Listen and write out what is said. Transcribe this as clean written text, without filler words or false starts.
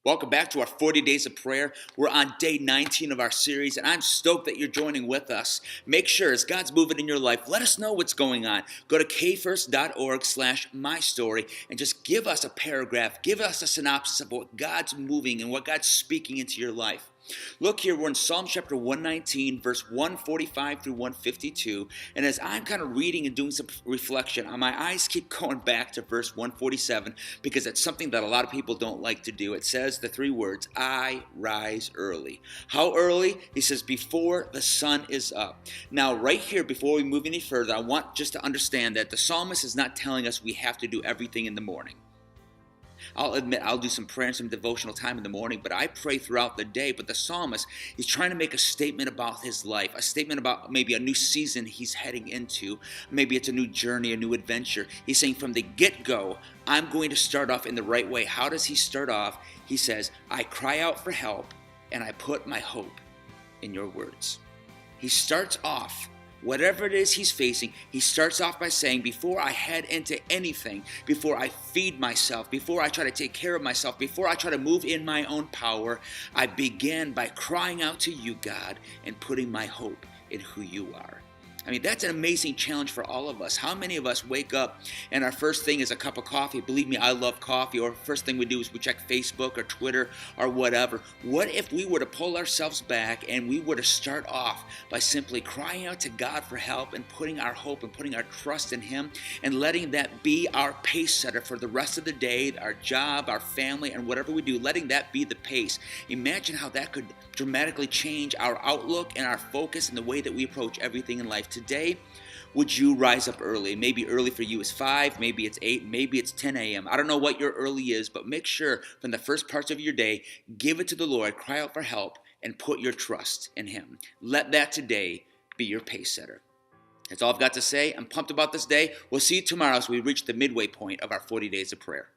Welcome back to our 40 Days of Prayer. We're on day 19 of our series, and I'm stoked that you're joining with us. Make sure, as God's moving in your life, let us know what's going on. Go to kfirst.org/mystory and just give us a paragraph, give us a synopsis of what God's moving and what God's speaking into your life. Look here, we're in Psalm chapter 119, verse 145 through 152. And as I'm kind of reading and doing some reflection, my eyes keep going back to verse 147 because it's something that a lot of people don't like to do. It says the three words, I rise early. How early? He says, before the sun is up. Now, right here, before we move any further, I want just to understand that the psalmist is not telling us we have to do everything in the morning. I'll admit I'll do some prayer and some devotional time in the morning, but I pray throughout the day. But the psalmist is trying to make a statement about his life, a statement about maybe a new season he's heading into. Maybe it's a new journey, a new adventure. He's saying from the get-go, I'm going to start off in the right way. How does he start off? He says, I cry out for help and I put my hope in your words. He starts off whatever it is he's facing, he starts off by saying, before I head into anything, before I feed myself, before I try to take care of myself, before I try to move in my own power, I begin by crying out to you, God, and putting my hope in who you are. I mean, that's an amazing challenge for all of us. How many of us wake up and our first thing is a cup of coffee? Believe me, I love coffee. Or first thing we do is we check Facebook or Twitter or whatever. What if we were to pull ourselves back and we were to start off by simply crying out to God for help and putting our hope and putting our trust in Him and letting that be our pace setter for the rest of the day, our job, our family, and whatever we do, letting that be the pace. Imagine how that could dramatically change our outlook and our focus and the way that we approach everything in life. Today, would you rise up early? Maybe early for you is 5, maybe it's 8, maybe it's 10 a.m. I don't know what your early is, but make sure from the first parts of your day, give it to the Lord, cry out for help, and put your trust in Him. Let that today be your pace setter. That's all I've got to say. I'm pumped about this day. We'll see you tomorrow as we reach the midway point of our 40 days of prayer.